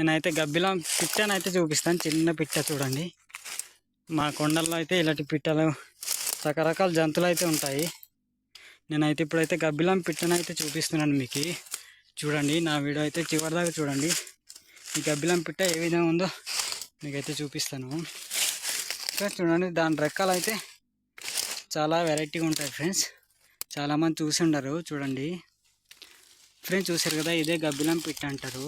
నేనైతే గబ్బిలం పిట్టనైతే చూపిస్తాను. చిన్న పిట్ట చూడండి. మా కొండల్లో అయితే ఇలాంటి పిట్టలు రకరకాల జంతువులు అయితే ఉంటాయి. నేనైతే ఇప్పుడైతే గబ్బిలం పిట్టనైతే చూపిస్తున్నాను మీకు. చూడండి, నా వీడియో అయితే చివరిదాకా చూడండి. ఈ గబ్బిలం పిట్ట ఏ విధంగా ఉందో మీకైతే చూపిస్తాను ఫ్రెండ్స్. చూడండి, దాని రెక్కలు అయితే చాలా వెరైటీగా ఉంటాయి ఫ్రెండ్స్. చాలామంది చూసి ఉండరు. చూడండి ఫ్రెండ్స్, చూసారు కదా, ఇదే గబ్బిలం పిట్ట అంటారు.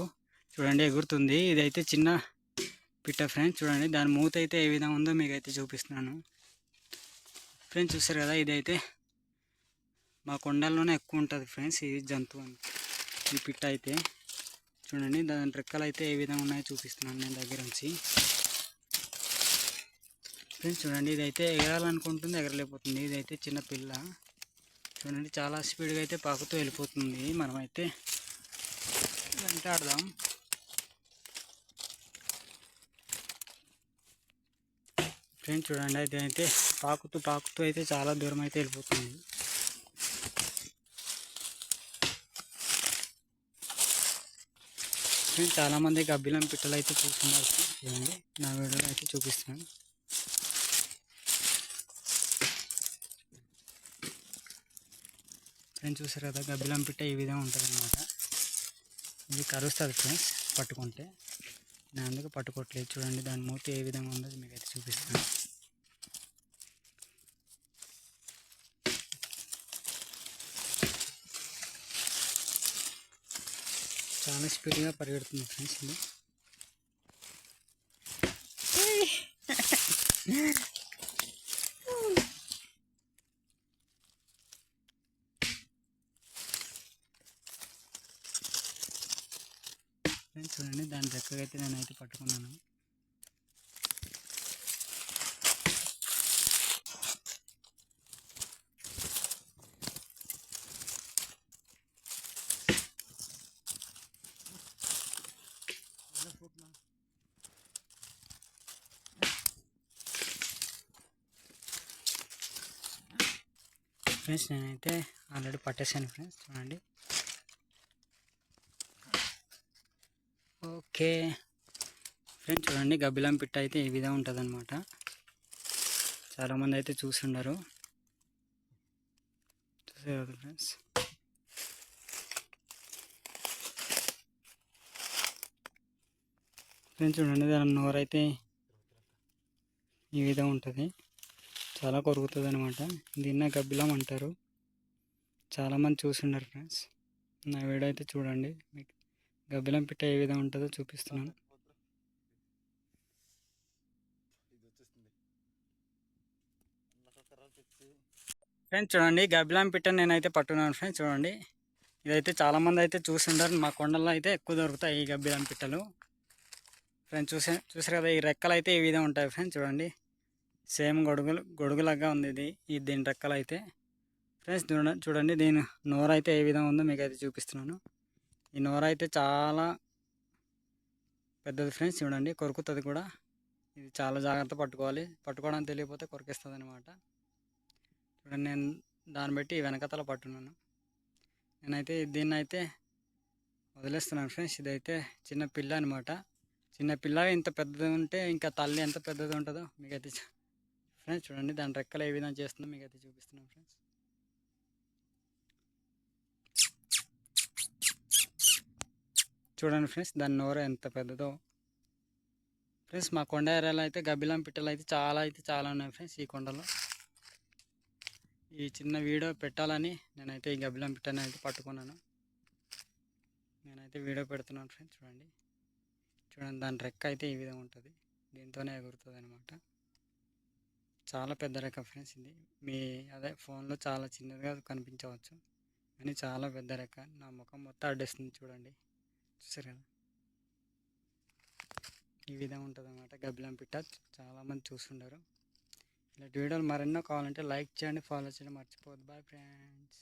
చూడండి ఎగురుతుంది. ఇదైతే చిన్న పిట్ట ఫ్రెండ్స్. చూడండి దాని మూత అయితే ఏ విధంగా ఉందో మీకైతే చూపిస్తున్నాను ఫ్రెండ్స్. చూసారు కదా, ఇదైతే మా కొండల్లోనే ఎక్కువ ఉంటుంది ఫ్రెండ్స్ ఈ జంతువు, ఈ పిట్ట అయితే. చూడండి దాని రెక్కలు అయితే ఏ విధంగా ఉన్నాయో చూపిస్తున్నాను నేను దగ్గర నుంచి ఫ్రెండ్స్. చూడండి, ఇదైతే ఎగరాలనుకుంటుంది, ఎగరలేకపోతుంది. ఇదైతే చిన్న పిల్ల. చూడండి చాలా స్పీడ్గా అయితే పాకుతూ వెళ్ళిపోతుంది. మనమైతే వెంటాడదాం. ఫ్రెండ్స్ చూడండి, అయితే పాకుతూ అయితే చాలా దూరం అయితే వెళ్ళిపోతుంది. ఫ్రెండ్స్ చాలామంది గబ్బిలం పిట్టలు అయితే చూస్తున్నారు. చూడండి నా వీడియోలో అయితే చూపిస్తున్నాను. ఫ్రెండ్స్ చూసారు కదా, గబ్బిలం పిట్ట ఈ విధంగా ఉంటుంది అన్నమాట. ఇది కరుస్తుంది ఫ్రెండ్స్ పట్టుకుంటే. నేను అందుకు పట్టుకోవట్లేదు. చూడండి దాని మూతి ఏ విధంగా ఉందో మీకైతే చూపిస్తాను. చాలా స్పీడ్గా పరిగెడుతుంది ఫ్రెండ్స్ ఇది. ఫ్రెండ్స్ చూడండి, దాని రెక్కగైతే నేనైతే పట్టుకున్నాను. ఫ్రెండ్స్ నేనైతే ఆల్రెడీ పట్టేసాను ఫ్రెండ్స్. చూడండి ఓకే ఫ్రెండ్స్. చూడండి గబ్బిలం పిట్ట అయితే ఈ విధంగా ఉంటుంది అనమాట. చాలామంది అయితే చూసుండరు. చూసారు కదా ఫ్రెండ్స్. ఫ్రెండ్స్ చూడండి, దాని నోరైతే ఈ విధంగా ఉంటుంది. చాలా కొరుకుతుంది అనమాట. దీన్నే గబ్బిలం అంటారు. చాలామంది చూసుండరు ఫ్రెండ్స్. నా వీడియో అయితే చూడండి, మీకు గబ్బిలం పిట్ట ఏ విధంగా ఉంటుందో చూపిస్తున్నాను. ఫ్రెండ్స్ చూడండి, గబ్బిలం పిట్ట నేనైతే పట్టుకున్నాను ఫ్రెండ్స్. చూడండి, ఇదైతే చాలామంది అయితే చూసుంటారు. మా కొండల్లో అయితే ఎక్కువ దొరుకుతాయి ఈ గబ్బిలం పిట్టలు ఫ్రెండ్స్. చూసారు కదా, ఈ రెక్కలు అయితే ఈ విధంగా ఉంటాయి ఫ్రెండ్స్. చూడండి సేమ్ గొడుగులాగా ఉంది దీని రెక్కలు అయితే ఫ్రెండ్స్. చూడండి దీని నోరు అయితే ఏ విధంగా ఉందో మీకు అయితే చూపిస్తున్నాను. ఈ నోరు అయితే చాలా పెద్దది ఫ్రెండ్స్. చూడండి కొరుకుతుంది కూడా. ఇది చాలా జాగ్రత్త పట్టుకోవాలి. పట్టుకోవడానికి తెలియకపోతే కొరికేస్తుంది అనమాట. చూడండి, నేను దాన్ని బట్టి వెనకతల పట్టున్నాను. నేనైతే దీన్ని అయితే వదిలేస్తున్నాను ఫ్రెండ్స్. ఇదైతే చిన్న పిల్ల అనమాట. చిన్న పిల్ల ఇంత పెద్దది ఉంటే ఇంకా తల్లి ఎంత పెద్దది ఉంటుందో మీకైతే ఫ్రెండ్స్. చూడండి దాని రెక్కలు ఏ విధంగా చేస్తుందో మీకైతే చూపిస్తున్నాను ఫ్రెండ్స్. చూడండి ఫ్రెండ్స్, దాని నోరు ఎంత పెద్దదో ఫ్రెండ్స్. మా కొండ ఏరియాలో అయితే గబ్బిలం పిట్టలు అయితే చాలా ఉన్నాయి ఫ్రెండ్స్. ఈ కొండలో ఈ చిన్న వీడియో పెట్టాలని నేనైతే ఈ గబ్బిలం పిట్టని అయితే పట్టుకున్నాను. నేనైతే వీడియో పెడుతున్నాను ఫ్రెండ్స్. చూడండి దాని రెక్క అయితే ఈ విధంగా ఉంటుంది. దీంతోనే ఎగురుతుంది అనమాట. చాలా పెద్ద రెక్క ఫ్రెండ్స్. ఇది మీ ఫోన్లో చాలా చిన్నదిగా కనిపించవచ్చు, కానీ చాలా పెద్ద రెక్క. నా ముఖం మొత్తం అడ్డేస్తుంది చూడండి. చూసారు కదా, ఈ విధంగా ఉంటుంది అన్నమాట గబ్బిలం పిట్ట. చాలామంది చూస్తుంటారు. ఇలాంటి వీడియోలు మరెన్నో కావాలంటే లైక్ చేయండి, ఫాలో చేయండి మర్చిపోవద్దు. Bye friends.